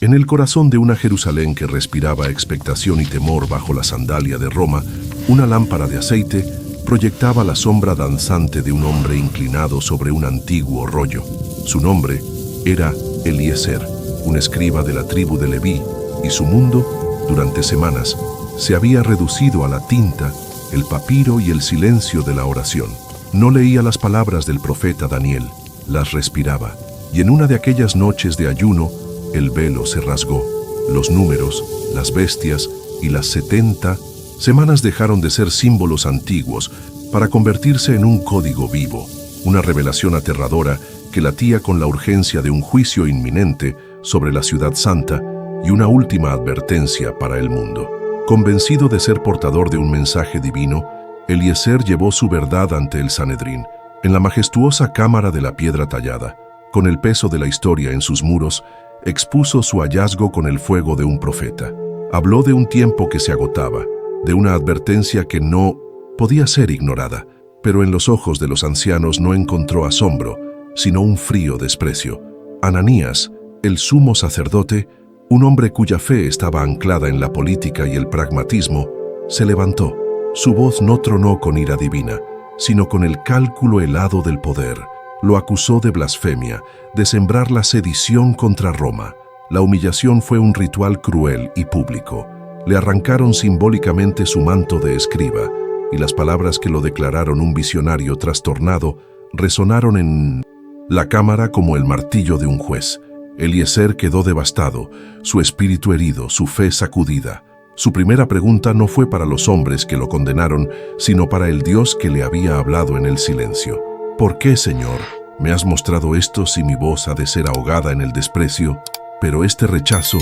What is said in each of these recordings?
En el corazón de una Jerusalén que respiraba expectación y temor bajo la sandalia de Roma, una lámpara de aceite proyectaba la sombra danzante de un hombre inclinado sobre un antiguo rollo. Su nombre era Eliezer, un escriba de la tribu de Leví, y su mundo, durante semanas, se había reducido a la tinta, el papiro y el silencio de la oración. No leía las palabras del profeta Daniel, las respiraba, y en una de aquellas noches de ayuno, el velo se rasgó. Los números, las bestias y las 70 semanas dejaron de ser símbolos antiguos para convertirse en un código vivo, una revelación aterradora que latía con la urgencia de un juicio inminente sobre la ciudad santa y una última advertencia para el mundo. Convencido de ser portador de un mensaje divino, Eliezer llevó su verdad ante el Sanedrín, en la majestuosa cámara de la piedra tallada. Con el peso de la historia en sus muros, expuso su hallazgo con el fuego de un profeta. Habló de un tiempo que se agotaba, de una advertencia que no podía ser ignorada, pero en los ojos de los ancianos no encontró asombro, sino un frío desprecio. Ananías, el sumo sacerdote, un hombre cuya fe estaba anclada en la política y el pragmatismo, se levantó. Su voz no tronó con ira divina, sino con el cálculo helado del poder. Lo acusó de blasfemia, de sembrar la sedición contra Roma. La humillación fue un ritual cruel y público. Le arrancaron simbólicamente su manto de escriba, y las palabras que lo declararon un visionario trastornado resonaron en la cámara como el martillo de un juez. Eliezer quedó devastado, su espíritu herido, su fe sacudida. Su primera pregunta no fue para los hombres que lo condenaron, sino para el Dios que le había hablado en el silencio. ¿Por qué, Señor, me has mostrado esto si mi voz ha de ser ahogada en el desprecio? Pero este rechazo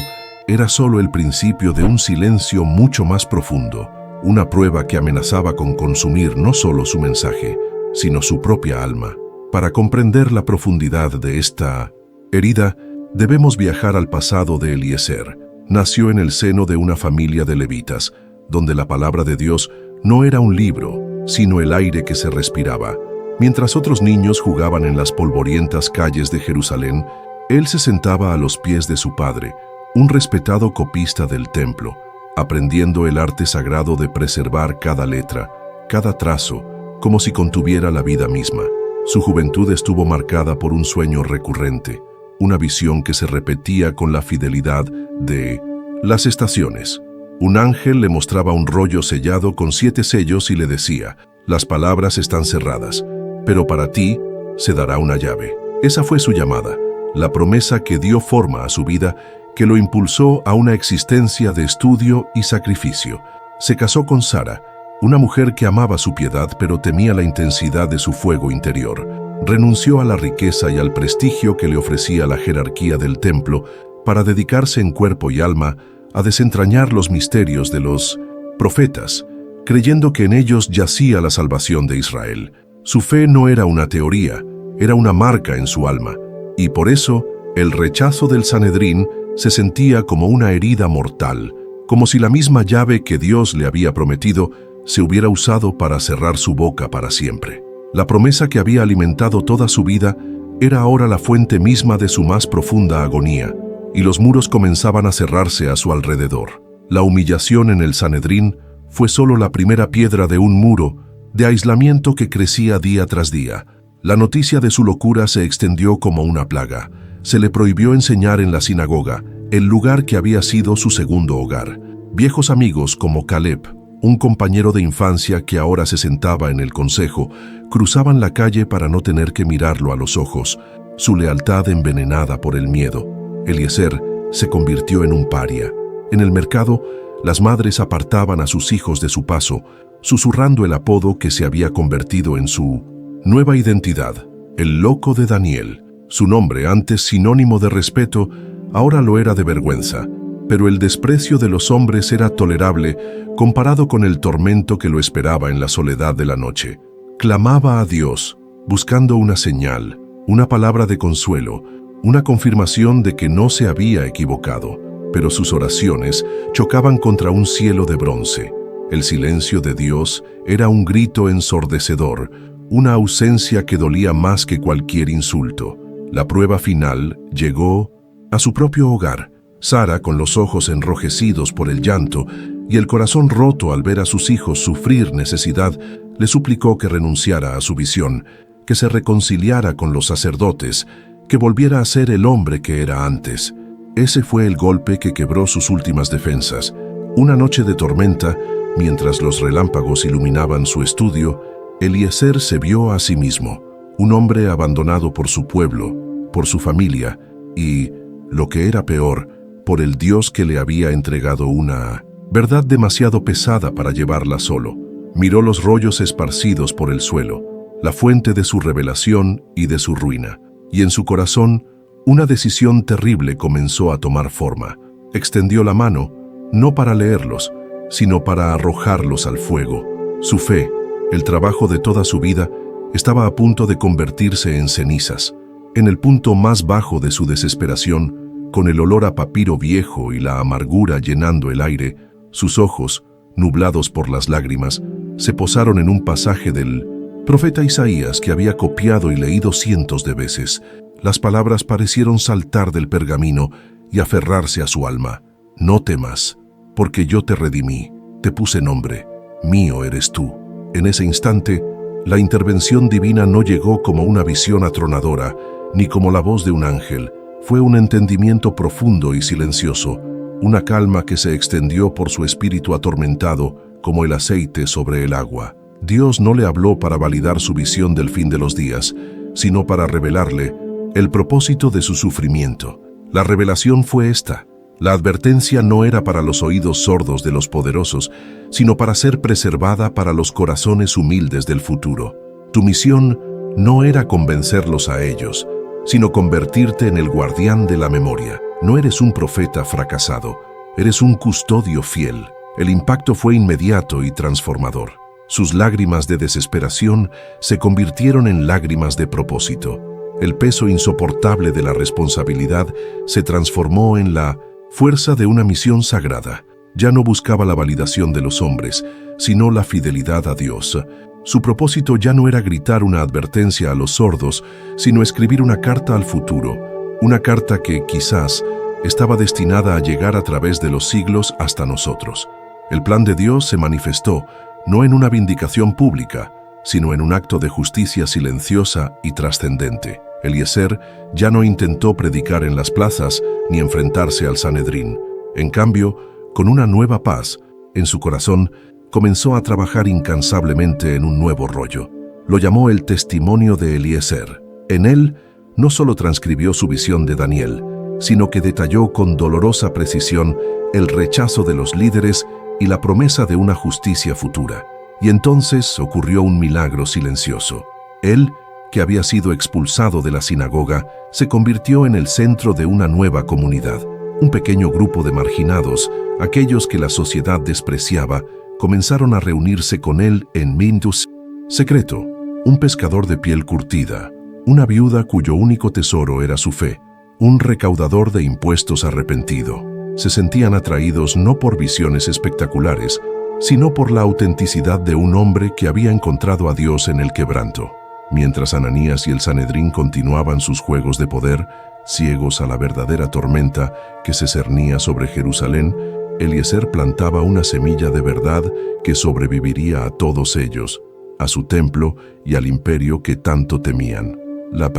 era solo el principio de un silencio mucho más profundo, una prueba que amenazaba con consumir no solo su mensaje, sino su propia alma. Para comprender la profundidad de esta herida, debemos viajar al pasado de Eliezer. Nació en el seno de una familia de levitas, donde la palabra de Dios no era un libro, sino el aire que se respiraba. Mientras otros niños jugaban en las polvorientas calles de Jerusalén, él se sentaba a los pies de su padre, un respetado copista del templo, aprendiendo el arte sagrado de preservar cada letra, cada trazo, como si contuviera la vida misma. Su juventud estuvo marcada por un sueño recurrente, una visión que se repetía con la fidelidad de las estaciones. Un ángel le mostraba un rollo sellado con 7 sellos y le decía: las palabras están cerradas, pero para ti se dará una llave. Esa fue su llamada, la promesa que dio forma a su vida, que lo impulsó a una existencia de estudio y sacrificio. Se casó con Sara, una mujer que amaba su piedad pero temía la intensidad de su fuego interior. Renunció a la riqueza y al prestigio que le ofrecía la jerarquía del templo para dedicarse en cuerpo y alma a desentrañar los misterios de los profetas, creyendo que en ellos yacía la salvación de Israel. Su fe no era una teoría, era una marca en su alma, y por eso el rechazo del Sanedrín se sentía como una herida mortal, como si la misma llave que Dios le había prometido se hubiera usado para cerrar su boca para siempre. La promesa que había alimentado toda su vida era ahora la fuente misma de su más profunda agonía, y los muros comenzaban a cerrarse a su alrededor. La humillación en el Sanedrín fue solo la primera piedra de un muro de aislamiento que crecía día tras día. La noticia de su locura se extendió como una plaga. Se le prohibió enseñar en la sinagoga, el lugar que había sido su segundo hogar. Viejos amigos como Caleb, un compañero de infancia que ahora se sentaba en el consejo, cruzaban la calle para no tener que mirarlo a los ojos, su lealtad envenenada por el miedo. Eliezer se convirtió en un paria. En el mercado, las madres apartaban a sus hijos de su paso, susurrando el apodo que se había convertido en su nueva identidad, el loco de Daniel. Su nombre, antes sinónimo de respeto, ahora lo era de vergüenza, pero el desprecio de los hombres era tolerable comparado con el tormento que lo esperaba en la soledad de la noche. Clamaba a Dios, buscando una señal, una palabra de consuelo, una confirmación de que no se había equivocado, pero sus oraciones chocaban contra un cielo de bronce. El silencio de Dios era un grito ensordecedor, una ausencia que dolía más que cualquier insulto. La prueba final llegó a su propio hogar. Sara, con los ojos enrojecidos por el llanto y el corazón roto al ver a sus hijos sufrir necesidad, le suplicó que renunciara a su visión, que se reconciliara con los sacerdotes, que volviera a ser el hombre que era antes. Ese fue el golpe que quebró sus últimas defensas. Una noche de tormenta, mientras los relámpagos iluminaban su estudio, Eliezer se vio a sí mismo, un hombre abandonado por su pueblo, por su familia y, lo que era peor, por el Dios que le había entregado una verdad demasiado pesada para llevarla solo. Miró los rollos esparcidos por el suelo, la fuente de su revelación y de su ruina, y en su corazón una decisión terrible comenzó a tomar forma. Extendió la mano, no para leerlos, sino para arrojarlos al fuego. Su fe, el trabajo de toda su vida, estaba a punto de convertirse en cenizas. En el punto más bajo de su desesperación, con el olor a papiro viejo y la amargura llenando el aire, sus ojos, nublados por las lágrimas, se posaron en un pasaje del profeta Isaías que había copiado y leído cientos de veces. Las palabras parecieron saltar del pergamino y aferrarse a su alma. No temas, porque yo te redimí, te puse nombre, mío eres tú. En ese instante, la intervención divina no llegó como una visión atronadora, ni como la voz de un ángel. Fue un entendimiento profundo y silencioso, una calma que se extendió por su espíritu atormentado como el aceite sobre el agua. Dios no le habló para validar su visión del fin de los días, sino para revelarle el propósito de su sufrimiento. La revelación fue esta. La advertencia no era para los oídos sordos de los poderosos, sino para ser preservada para los corazones humildes del futuro. Tu misión no era convencerlos a ellos, sino convertirte en el guardián de la memoria. No eres un profeta fracasado, eres un custodio fiel. El impacto fue inmediato y transformador. Sus lágrimas de desesperación se convirtieron en lágrimas de propósito. El peso insoportable de la responsabilidad se transformó en la fuerza de una misión sagrada. Ya no buscaba la validación de los hombres, sino la fidelidad a Dios. Su propósito ya no era gritar una advertencia a los sordos, sino escribir una carta al futuro, una carta que, quizás, estaba destinada a llegar a través de los siglos hasta nosotros. El plan de Dios se manifestó, no en una vindicación pública, sino en un acto de justicia silenciosa y trascendente. Eliezer ya no intentó predicar en las plazas ni enfrentarse al Sanedrín. En cambio, con una nueva paz en su corazón, comenzó a trabajar incansablemente en un nuevo rollo. Lo llamó el Testimonio de Eliezer. En él, no solo transcribió su visión de Daniel, sino que detalló con dolorosa precisión el rechazo de los líderes y la promesa de una justicia futura. Y entonces ocurrió un milagro silencioso. Él, que había sido expulsado de la sinagoga, se convirtió en el centro de una nueva comunidad. Un pequeño grupo de marginados, aquellos que la sociedad despreciaba, comenzaron a reunirse con él en Mindus secreto, un pescador de piel curtida, una viuda cuyo único tesoro era su fe, un recaudador de impuestos arrepentido. Se sentían atraídos no por visiones espectaculares, sino por la autenticidad de un hombre que había encontrado a Dios en el quebranto. Mientras Ananías y el Sanedrín continuaban sus juegos de poder, ciegos a la verdadera tormenta que se cernía sobre Jerusalén, Eliezer plantaba una semilla de verdad que sobreviviría a todos ellos, a su templo y al imperio que tanto temían. La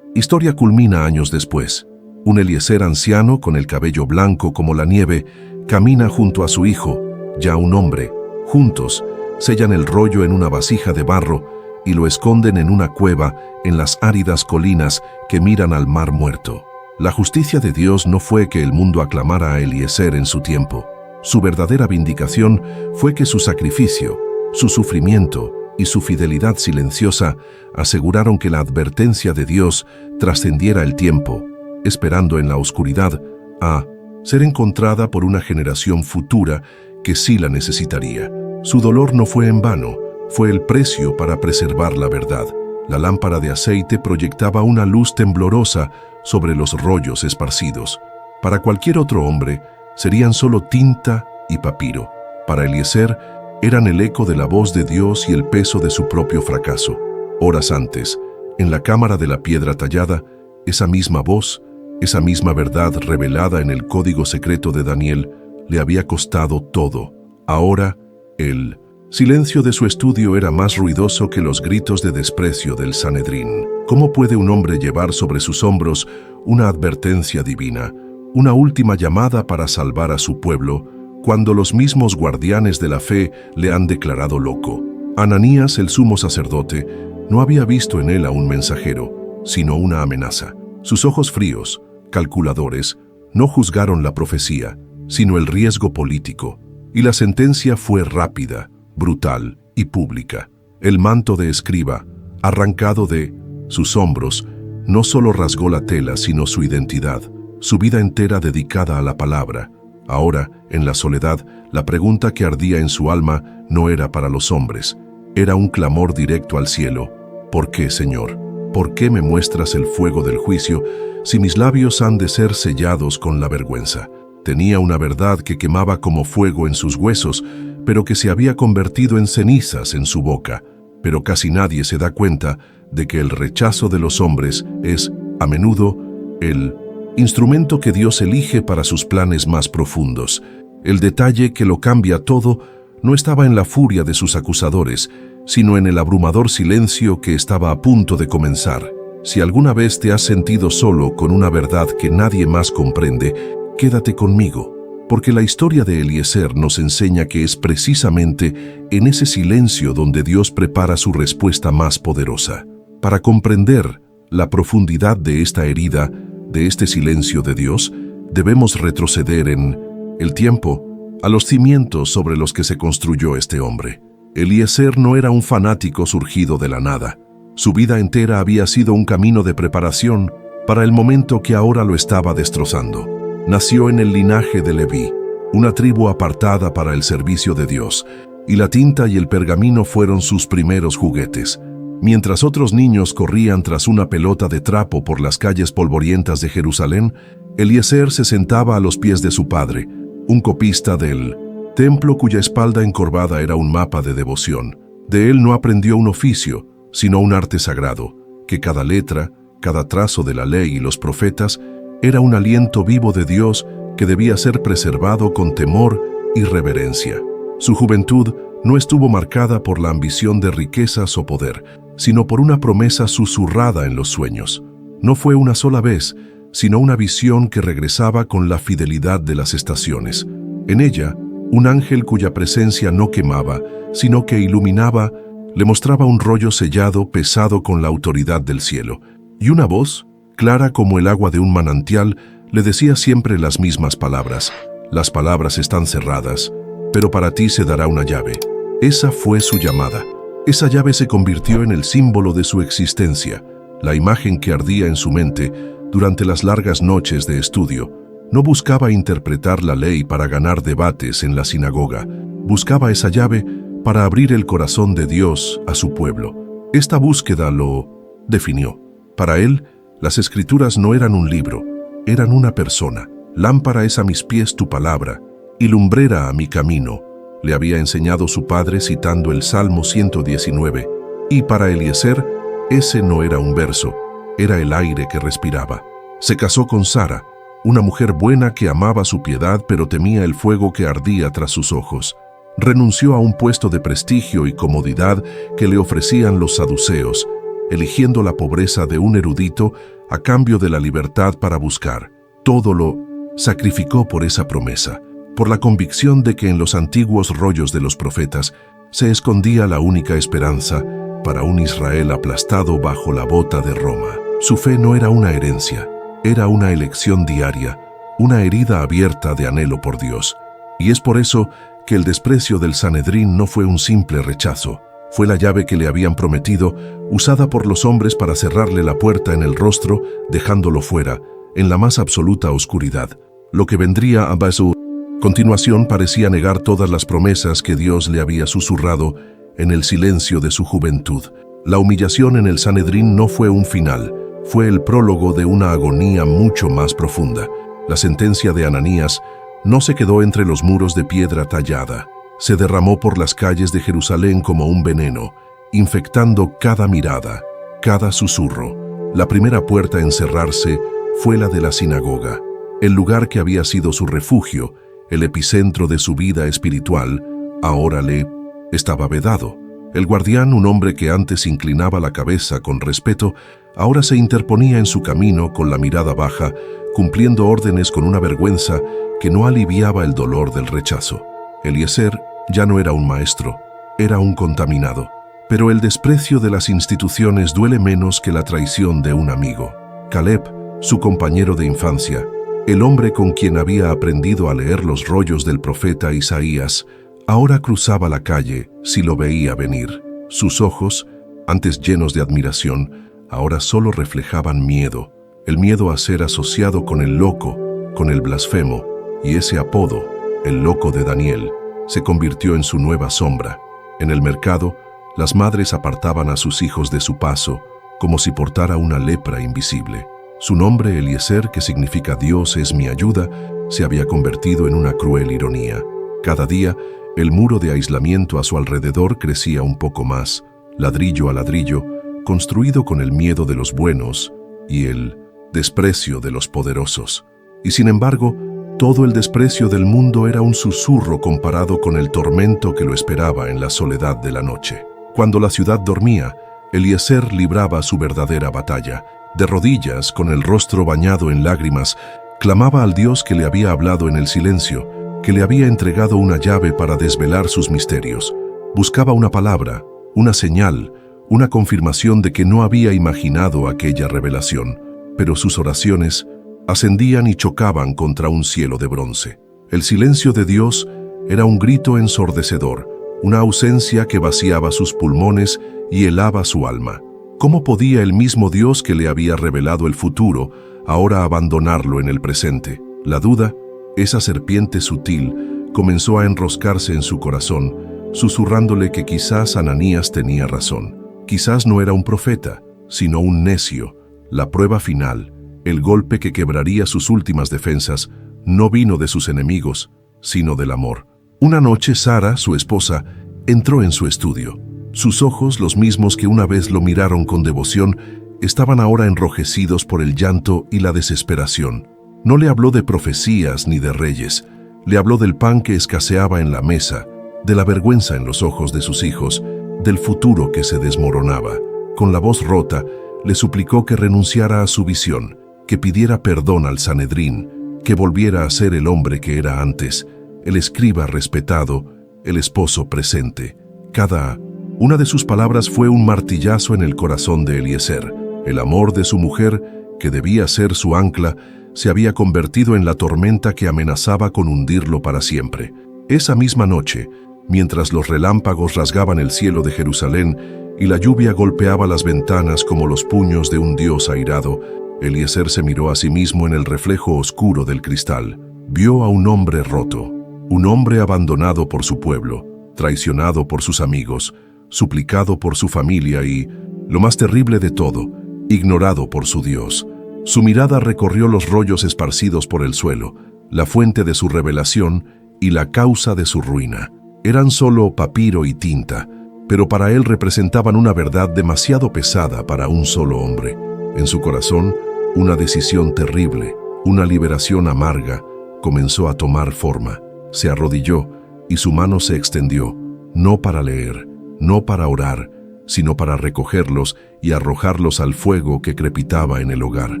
historia culmina años después. Un Eliezer anciano, con el cabello blanco como la nieve, camina junto a su hijo, ya un hombre. Juntos, sellan el rollo en una vasija de barro y lo esconden en una cueva en las áridas colinas que miran al mar muerto. La justicia de Dios no fue que el mundo aclamara a Eliezer en su tiempo. Su verdadera vindicación fue que su sacrificio, su sufrimiento y su fidelidad silenciosa aseguraron que la advertencia de Dios trascendiera el tiempo, esperando en la oscuridad a ser encontrada por una generación futura que sí la necesitaría. Su dolor no fue en vano, fue el precio para preservar la verdad. La lámpara de aceite proyectaba una luz temblorosa sobre los rollos esparcidos. Para cualquier otro hombre, serían solo tinta y papiro. Para Eliezer, eran el eco de la voz de Dios y el peso de su propio fracaso. Horas antes, en la cámara de la piedra tallada, esa misma voz Esa misma verdad revelada en el código secreto de Daniel le había costado todo. Ahora, el silencio de su estudio era más ruidoso que los gritos de desprecio del Sanedrín. ¿Cómo puede un hombre llevar sobre sus hombros una advertencia divina, una última llamada para salvar a su pueblo, cuando los mismos guardianes de la fe le han declarado loco? Ananías, el sumo sacerdote, no había visto en él a un mensajero, sino una amenaza. Sus ojos fríos, calculadores, no juzgaron la profecía, sino el riesgo político, y la sentencia fue rápida, brutal y pública. El manto de escriba, arrancado de sus hombros, no solo rasgó la tela, sino su identidad, su vida entera dedicada a la palabra. Ahora, en la soledad, la pregunta que ardía en su alma no era para los hombres, era un clamor directo al cielo. ¿Por qué, Señor? ¿Por qué me muestras el fuego del juicio si mis labios han de ser sellados con la vergüenza? Tenía una verdad que quemaba como fuego en sus huesos, pero que se había convertido en cenizas en su boca. Pero casi nadie se da cuenta de que el rechazo de los hombres es, a menudo, el instrumento que Dios elige para sus planes más profundos. El detalle que lo cambia todo no estaba en la furia de sus acusadores, sino en el abrumador silencio que estaba a punto de comenzar. Si alguna vez te has sentido solo con una verdad que nadie más comprende, quédate conmigo, porque la historia de Eliezer nos enseña que es precisamente en ese silencio donde Dios prepara su respuesta más poderosa. Para comprender la profundidad de esta herida, de este silencio de Dios, debemos retroceder en el tiempo a los cimientos sobre los que se construyó este hombre. Eliezer no era un fanático surgido de la nada. Su vida entera había sido un camino de preparación para el momento que ahora lo estaba destrozando. Nació en el linaje de Leví, una tribu apartada para el servicio de Dios, y la tinta y el pergamino fueron sus primeros juguetes. Mientras otros niños corrían tras una pelota de trapo por las calles polvorientas de Jerusalén, Eliezer se sentaba a los pies de su padre, un copista del templo cuya espalda encorvada era un mapa de devoción. De él no aprendió un oficio, sino un arte sagrado, que cada letra, cada trazo de la ley y los profetas era un aliento vivo de Dios que debía ser preservado con temor y reverencia. Su juventud no estuvo marcada por la ambición de riquezas o poder, sino por una promesa susurrada en los sueños. No fue una sola vez, sino una visión que regresaba con la fidelidad de las estaciones. En ella, un ángel cuya presencia no quemaba, sino que iluminaba, le mostraba un rollo sellado pesado con la autoridad del cielo, y una voz, clara como el agua de un manantial, le decía siempre las mismas palabras. Las palabras están cerradas, pero para ti se dará una llave. Esa fue su llamada. Esa llave se convirtió en el símbolo de su existencia, la imagen que ardía en su mente durante las largas noches de estudio. No buscaba interpretar la ley para ganar debates en la sinagoga. Buscaba esa llave para abrir el corazón de Dios a su pueblo. Esta búsqueda lo definió. Para él, las Escrituras no eran un libro, eran una persona. Lámpara es a mis pies tu palabra, y lumbrera a mi camino, le había enseñado su padre citando el Salmo 119. Y para Eliezer, ese no era un verso, era el aire que respiraba. Se casó con Sara, una mujer buena que amaba su piedad pero temía el fuego que ardía tras sus ojos. Renunció a un puesto de prestigio y comodidad que le ofrecían los saduceos, eligiendo la pobreza de un erudito a cambio de la libertad para buscar. Todo lo sacrificó por esa promesa, por la convicción de que en los antiguos rollos de los profetas se escondía la única esperanza para un Israel aplastado bajo la bota de Roma. Su fe no era una herencia, era una elección diaria, una herida abierta de anhelo por Dios. Y es por eso que el desprecio del Sanedrín no fue un simple rechazo, fue la llave que le habían prometido, usada por los hombres para cerrarle la puerta en el rostro, dejándolo fuera, en la más absoluta oscuridad. Lo que vendría a su continuación parecía negar todas las promesas que Dios le había susurrado en el silencio de su juventud. La humillación en el Sanedrín no fue un final, fue el prólogo de una agonía mucho más profunda. La sentencia de Ananías no se quedó entre los muros de piedra tallada, se derramó por las calles de Jerusalén como un veneno, infectando cada mirada, cada susurro. La primera puerta en cerrarse fue la de la sinagoga. El lugar que había sido su refugio, el epicentro de su vida espiritual, ahora le estaba vedado. El guardián, un hombre que antes inclinaba la cabeza con respeto, ahora se interponía en su camino con la mirada baja, cumpliendo órdenes con una vergüenza que no aliviaba el dolor del rechazo. Eliezer ya no era un maestro, era un contaminado. Pero el desprecio de las instituciones duele menos que la traición de un amigo. Caleb, su compañero de infancia, el hombre con quien había aprendido a leer los rollos del profeta Isaías, ahora cruzaba la calle si lo veía venir. Sus ojos, antes llenos de admiración, ahora solo reflejaban miedo. El miedo a ser asociado con el loco, con el blasfemo, y ese apodo, el loco de Daniel, se convirtió en su nueva sombra. En el mercado, las madres apartaban a sus hijos de su paso, como si portara una lepra invisible. Su nombre, Eliezer, que significa Dios es mi ayuda, se había convertido en una cruel ironía. Cada día, el muro de aislamiento a su alrededor crecía un poco más, ladrillo a ladrillo, construido con el miedo de los buenos y el desprecio de los poderosos. Y sin embargo, todo el desprecio del mundo era un susurro comparado con el tormento que lo esperaba en la soledad de la noche. Cuando la ciudad dormía, Eliezer libraba su verdadera batalla. De rodillas, con el rostro bañado en lágrimas, clamaba al Dios que le había hablado en el silencio, que le había entregado una llave para desvelar sus misterios. Buscaba una palabra, una señal, una confirmación de que no había imaginado aquella revelación, pero sus oraciones ascendían y chocaban contra un cielo de bronce. El silencio de Dios era un grito ensordecedor, una ausencia que vaciaba sus pulmones y helaba su alma. ¿Cómo podía el mismo Dios que le había revelado el futuro ahora abandonarlo en el presente? La duda, esa serpiente sutil, comenzó a enroscarse en su corazón, susurrándole que quizás Ananías tenía razón. Quizás no era un profeta, sino un necio. La prueba final, el golpe que quebraría sus últimas defensas, no vino de sus enemigos, sino del amor. Una noche Sara, su esposa, entró en su estudio. Sus ojos, los mismos que una vez lo miraron con devoción, estaban ahora enrojecidos por el llanto y la desesperación. No le habló de profecías ni de reyes, le habló del pan que escaseaba en la mesa, de la vergüenza en los ojos de sus hijos, del futuro que se desmoronaba. Con la voz rota, le suplicó que renunciara a su visión, que pidiera perdón al Sanedrín, que volviera a ser el hombre que era antes, el escriba respetado, el esposo presente. Cada una de sus palabras fue un martillazo en el corazón de Eliezer. El amor de su mujer, que debía ser su ancla, se había convertido en la tormenta que amenazaba con hundirlo para siempre. Esa misma noche, mientras los relámpagos rasgaban el cielo de Jerusalén y la lluvia golpeaba las ventanas como los puños de un dios airado, Eliezer se miró a sí mismo en el reflejo oscuro del cristal. Vio a un hombre roto, un hombre abandonado por su pueblo, traicionado por sus amigos, suplicado por su familia y, lo más terrible de todo, ignorado por su Dios. Su mirada recorrió los rollos esparcidos por el suelo, la fuente de su revelación y la causa de su ruina. Eran solo papiro y tinta, pero para él representaban una verdad demasiado pesada para un solo hombre. En su corazón, una decisión terrible, una liberación amarga, comenzó a tomar forma. Se arrodilló y su mano se extendió, no para leer, no para orar, sino para recogerlos y arrojarlos al fuego que crepitaba en el hogar.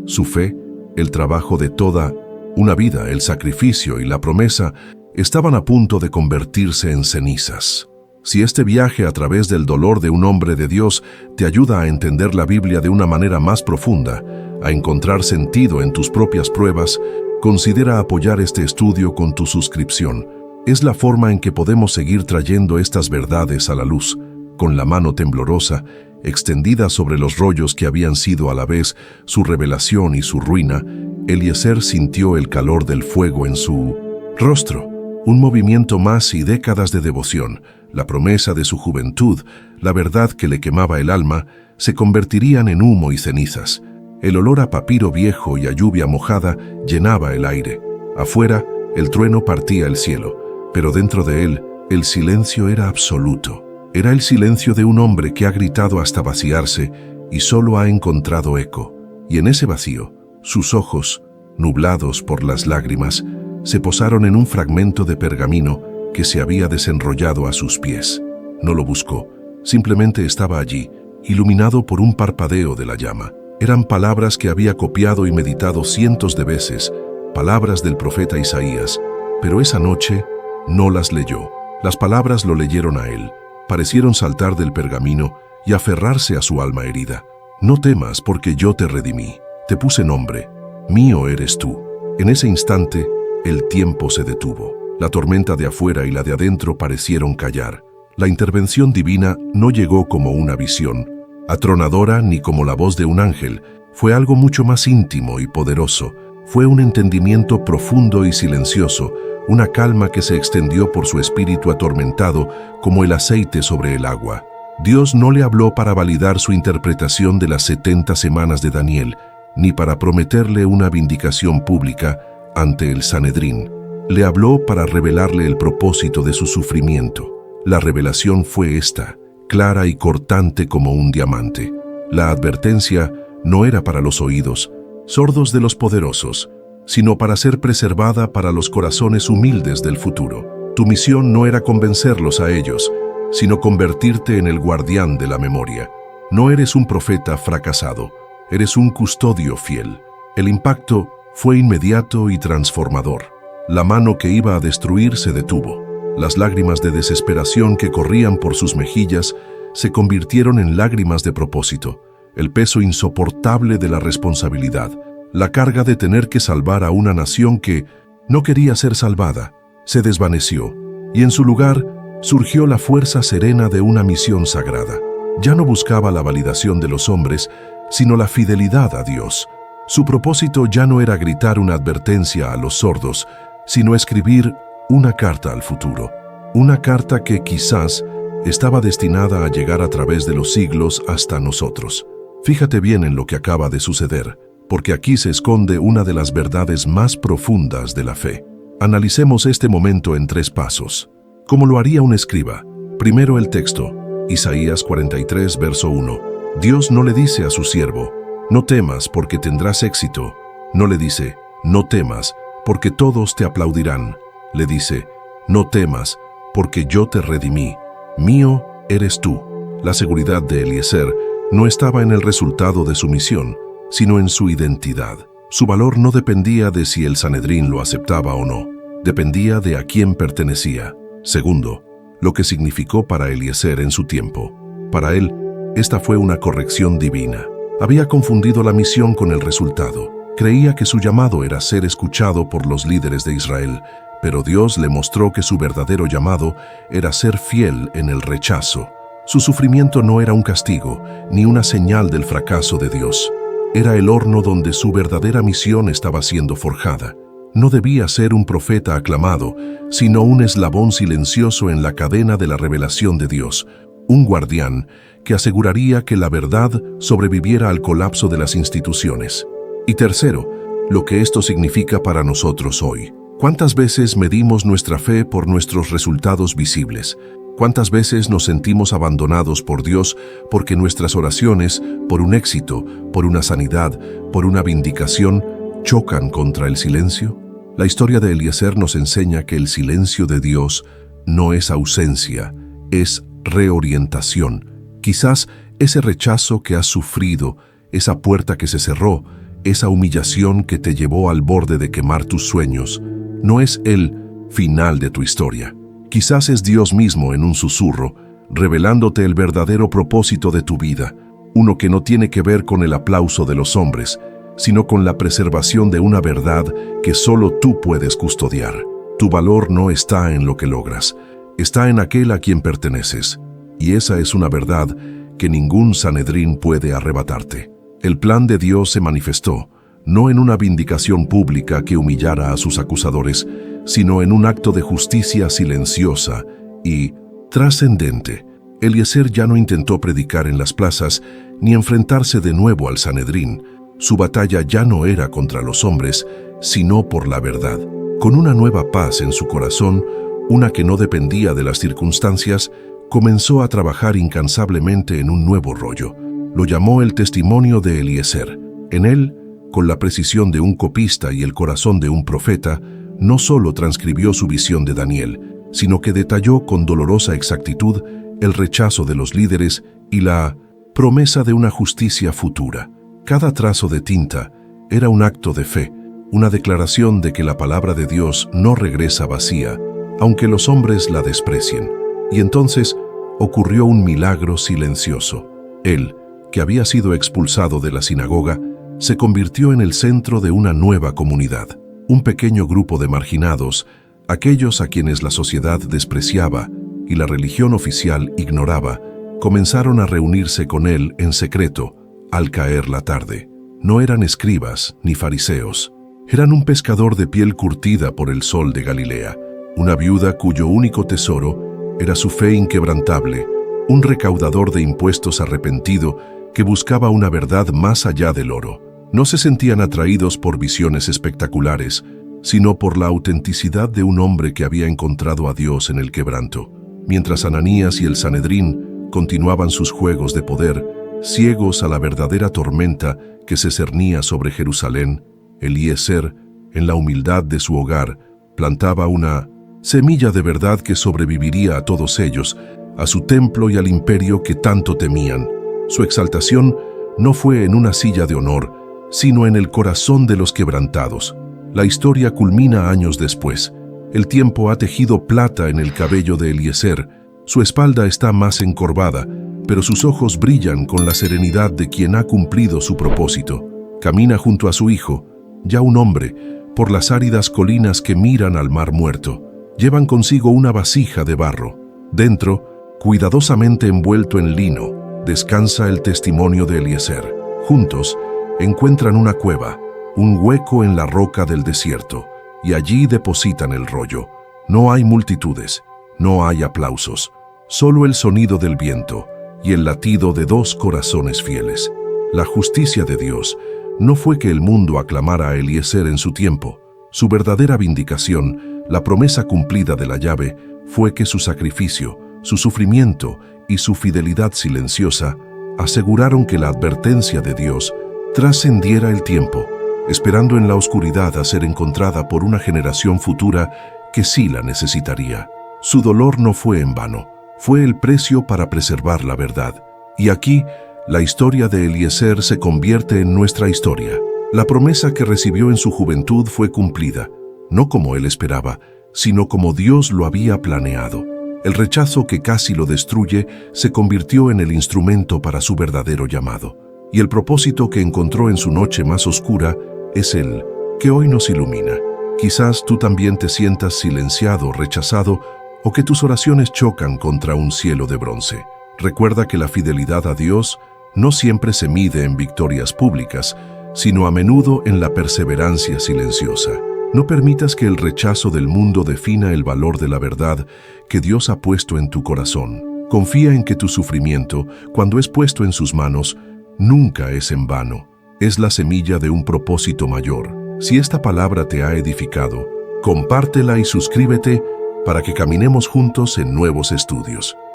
Su fe, el trabajo de toda una vida, el sacrificio y la promesa estaban a punto de convertirse en cenizas. Si este viaje a través del dolor de un hombre de Dios te ayuda a entender la Biblia de una manera más profunda, a encontrar sentido en tus propias pruebas, considera apoyar este estudio con tu suscripción. Es la forma en que podemos seguir trayendo estas verdades a la luz. Con la mano temblorosa, extendida sobre los rollos que habían sido a la vez su revelación y su ruina, Eliezer sintió el calor del fuego en su rostro. Un movimiento más y décadas de devoción, la promesa de su juventud, la verdad que le quemaba el alma, se convertirían en humo y cenizas. El olor a papiro viejo y a lluvia mojada llenaba el aire. Afuera, el trueno partía el cielo, pero dentro de él, el silencio era absoluto. Era el silencio de un hombre que ha gritado hasta vaciarse y solo ha encontrado eco. Y en ese vacío, Sus ojos, nublados por las lágrimas, se posaron en un fragmento de pergamino que se había desenrollado a sus pies. No lo buscó, simplemente estaba allí, iluminado por un parpadeo de la llama. Eran palabras que había copiado y meditado cientos de veces, palabras del profeta Isaías, pero esa noche no las leyó. Las palabras lo leyeron a él, parecieron saltar del pergamino y aferrarse a su alma herida. No temas porque yo te redimí, te puse nombre, mío eres tú. En ese instante, el tiempo se detuvo. La tormenta de afuera y la de adentro parecieron callar. La intervención divina no llegó como una visión atronadora ni como la voz de un ángel. Fue algo mucho más íntimo y poderoso. Fue un entendimiento profundo y silencioso, una calma que se extendió por su espíritu atormentado como el aceite sobre el agua. Dios no le habló para validar su interpretación de las 70 semanas de Daniel, ni para prometerle una vindicación pública ante el Sanedrín. Le habló para revelarle el propósito de su sufrimiento. La revelación fue esta, clara y cortante como un diamante. La advertencia no era para los oídos sordos de los poderosos, sino para ser preservada para los corazones humildes del futuro. Tu misión no era convencerlos a ellos, sino convertirte en el guardián de la memoria. No eres un profeta fracasado, eres un custodio fiel. El impacto fue inmediato y transformador. La mano que iba a destruir se detuvo. Las lágrimas de desesperación que corrían por sus mejillas se convirtieron en lágrimas de propósito. El peso insoportable de la responsabilidad, la carga de tener que salvar a una nación que no quería ser salvada, se desvaneció, y en su lugar surgió la fuerza serena de una misión sagrada. Ya no buscaba la validación de los hombres, sino la fidelidad a Dios. Su propósito ya no era gritar una advertencia a los sordos, sino escribir una carta al futuro, una carta que quizás estaba destinada a llegar a través de los siglos hasta nosotros. Fíjate bien en lo que acaba de suceder, porque aquí se esconde una de las verdades más profundas de la fe. Analicemos este momento en 3 pasos. Como lo haría un escriba. Primero el texto, Isaías 43, verso 1. Dios no le dice a su siervo, no temas porque tendrás éxito. No le dice, no temas porque todos te aplaudirán. Le dice, no temas porque yo te redimí. Mío eres tú. La seguridad de Eliezer no estaba en el resultado de su misión, sino en su identidad. Su valor no dependía de si el Sanedrín lo aceptaba o no, dependía de a quién pertenecía. Segundo, lo que significó para Eliezer en su tiempo. Para él, esta fue una corrección divina. Había confundido la misión con el resultado. Creía que su llamado era ser escuchado por los líderes de Israel, pero Dios le mostró que su verdadero llamado era ser fiel en el rechazo. Su sufrimiento no era un castigo, ni una señal del fracaso de Dios. Era el horno donde su verdadera misión estaba siendo forjada. No debía ser un profeta aclamado, sino un eslabón silencioso en la cadena de la revelación de Dios, un guardián que aseguraría que la verdad sobreviviera al colapso de las instituciones. Y tercero, lo que esto significa para nosotros hoy. ¿Cuántas veces medimos nuestra fe por nuestros resultados visibles? ¿Cuántas veces nos sentimos abandonados por Dios porque nuestras oraciones, por un éxito, por una sanidad, por una vindicación, chocan contra el silencio? La historia de Eliezer nos enseña que el silencio de Dios no es ausencia, es reorientación. Quizás ese rechazo que has sufrido, esa puerta que se cerró, esa humillación que te llevó al borde de quemar tus sueños, no es el final de tu historia. Quizás es Dios mismo en un susurro, revelándote el verdadero propósito de tu vida, uno que no tiene que ver con el aplauso de los hombres, sino con la preservación de una verdad que solo tú puedes custodiar. Tu valor no está en lo que logras, está en aquel a quien perteneces, y esa es una verdad que ningún Sanedrín puede arrebatarte. El plan de Dios se manifestó, no en una vindicación pública que humillara a sus acusadores, sino en un acto de justicia silenciosa y trascendente. Eliezer ya no intentó predicar en las plazas ni enfrentarse de nuevo al Sanedrín. Su batalla ya no era contra los hombres, sino por la verdad. Con una nueva paz en su corazón, una que no dependía de las circunstancias, comenzó a trabajar incansablemente en un nuevo rollo. Lo llamó el testimonio de Eliezer. En él con la precisión de un copista y el corazón de un profeta, no solo transcribió su visión de Daniel, sino que detalló con dolorosa exactitud el rechazo de los líderes y la promesa de una justicia futura. Cada trazo de tinta era un acto de fe, una declaración de que la palabra de Dios no regresa vacía, aunque los hombres la desprecien. Y entonces ocurrió un milagro silencioso. Él, que había sido expulsado de la sinagoga, se convirtió en el centro de una nueva comunidad. Un pequeño grupo de marginados, aquellos a quienes la sociedad despreciaba y la religión oficial ignoraba, comenzaron a reunirse con él en secreto al caer la tarde. No eran escribas ni fariseos. Eran un pescador de piel curtida por el sol de Galilea, una viuda cuyo único tesoro era su fe inquebrantable, un recaudador de impuestos arrepentido que buscaba una verdad más allá del oro. No se sentían atraídos por visiones espectaculares, sino por la autenticidad de un hombre que había encontrado a Dios en el quebranto. Mientras Ananías y el Sanedrín continuaban sus juegos de poder, ciegos a la verdadera tormenta que se cernía sobre Jerusalén, Eliezer, en la humildad de su hogar, plantaba una semilla de verdad que sobreviviría a todos ellos, a su templo y al imperio que tanto temían. Su exaltación no fue en una silla de honor, sino en el corazón de los quebrantados. La historia culmina años después. El tiempo ha tejido plata en el cabello de Eliezer. Su espalda está más encorvada, pero sus ojos brillan con la serenidad de quien ha cumplido su propósito. Camina junto a su hijo, ya un hombre, por las áridas colinas que miran al mar muerto. Llevan consigo una vasija de barro. Dentro, cuidadosamente envuelto en lino, descansa el testimonio de Eliezer. Juntos, encuentran una cueva, un hueco en la roca del desierto, y allí depositan el rollo. No hay multitudes, no hay aplausos, solo el sonido del viento y el latido de dos corazones fieles. La justicia de Dios no fue que el mundo aclamara a Eliezer en su tiempo. Su verdadera vindicación, la promesa cumplida de la llave, fue que su sacrificio, su sufrimiento y su fidelidad silenciosa aseguraron que la advertencia de Dios trascendiera el tiempo, esperando en la oscuridad a ser encontrada por una generación futura que sí la necesitaría. Su dolor no fue en vano, fue el precio para preservar la verdad. Y aquí, la historia de Eliezer se convierte en nuestra historia. La promesa que recibió en su juventud fue cumplida, no como él esperaba, sino como Dios lo había planeado. El rechazo que casi lo destruye se convirtió en el instrumento para su verdadero llamado. Y el propósito que encontró en su noche más oscura es el que hoy nos ilumina. Quizás tú también te sientas silenciado, rechazado, o que tus oraciones chocan contra un cielo de bronce. Recuerda que la fidelidad a Dios no siempre se mide en victorias públicas, sino a menudo en la perseverancia silenciosa. No permitas que el rechazo del mundo defina el valor de la verdad que Dios ha puesto en tu corazón. Confía en que tu sufrimiento, cuando es puesto en sus manos, nunca es en vano. Es la semilla de un propósito mayor. Si esta palabra te ha edificado, compártela y suscríbete para que caminemos juntos en nuevos estudios.